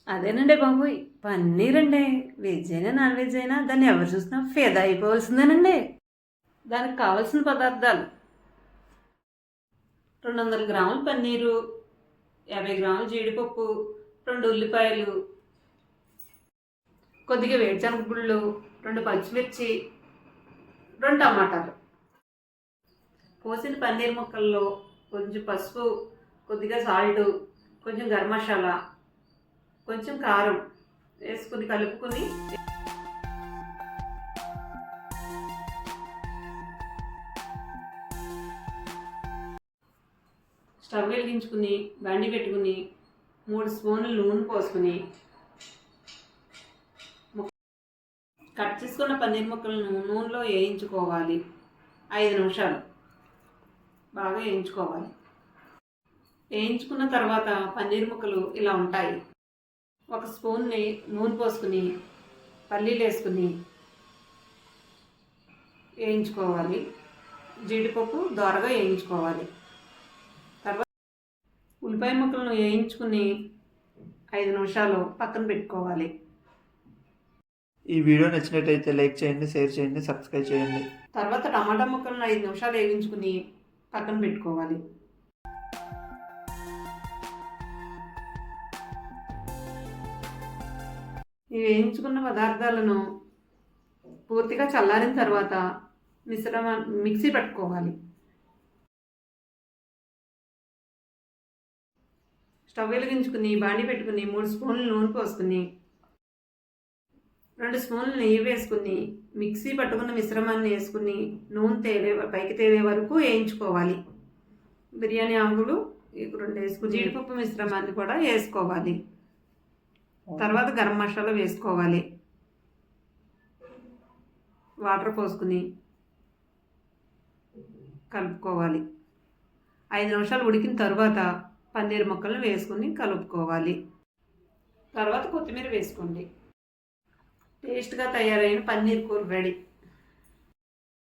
అదేనండి బాబోయ్, పన్నీర్ అండి. వెజ్ అయినా నాన్ వెజ్ అయినా దాన్ని ఎవరు చూసినా ఫిదా అయిపోవాల్సిందేనండి. దానికి కావాల్సిన పదార్థాలు: 200 గ్రాముల పన్నీరు, 50 గ్రాముల జీడిపప్పు, 2 ఉల్లిపాయలు, కొద్దిగా వేరుశనగ గుళ్ళు, 2 పచ్చిమిర్చి, 2 టమాటాలు. పోసిన పన్నీర్ ముక్కల్లో కొంచెం పసుపు, కొద్దిగా సాల్ట్, కొంచెం గరం మసాలా, కొంచెం కారం వేసుకుని కలుపుకొని స్టవ్ వెలిగించుకుని బండి పెట్టుకుని 3 స్పూన్లు నూనె పోసుకుని కట్ చేసుకున్న పన్నీర్ ముక్కలను నూనెలో వేయించుకోవాలి. 5 నిమిషాలు బాగా వేయించుకోవాలి. వేయించుకున్న తర్వాత పన్నీర్ ముక్కలు ఇలా ఉంటాయి. 1 స్పూన్ని నూనె పోసుకుని పల్లీలు వేసుకుని వేయించుకోవాలి. జీడిపప్పు దోరగా వేయించుకోవాలి. తర్వాత ఉల్లిపాయ ముక్కలను వేయించుకుని 5 నిమిషాలు పక్కన పెట్టుకోవాలి. ఈ వీడియో నచ్చినట్టయితే లైక్ చేయండి, షేర్ చేయండి, సబ్స్క్రైబ్ చేయండి. తర్వాత టమాటా ముక్కలను 5 నిమిషాలు వేయించుకుని పక్కన పెట్టుకోవాలి. ఈ వేయించుకున్న పదార్థాలను పూర్తిగా చల్లారిన తర్వాత మిక్సీ పెట్టుకోవాలి. స్టవ్ వెలిగించుకుని బాండి పెట్టుకుని 3 స్పూన్లు నూనె పోసుకుని 2 స్పూన్లు నెయ్యి వేసుకుని మిక్సీ పట్టుకున్న మిశ్రమాన్ని వేసుకుని నూనె పైకి తేలే వరకు వేయించుకోవాలి. బిర్యానీ ఆకులు 2 వేసుకుని జీడిపప్పు మిశ్రమాన్ని కూడా వేసుకోవాలి. తర్వాత గరం మసాలా వేసుకోవాలి. వాటర్ పోసుకుని కలుపుకోవాలి. 5 నిమిషాలు ఉడికిన తర్వాత పన్నీర్ ముక్కలను వేసుకుని కలుపుకోవాలి. తర్వాత కొత్తిమీర వేసుకోండి. టేస్ట్గా తయారైన పన్నీర్ కూర రెడీ.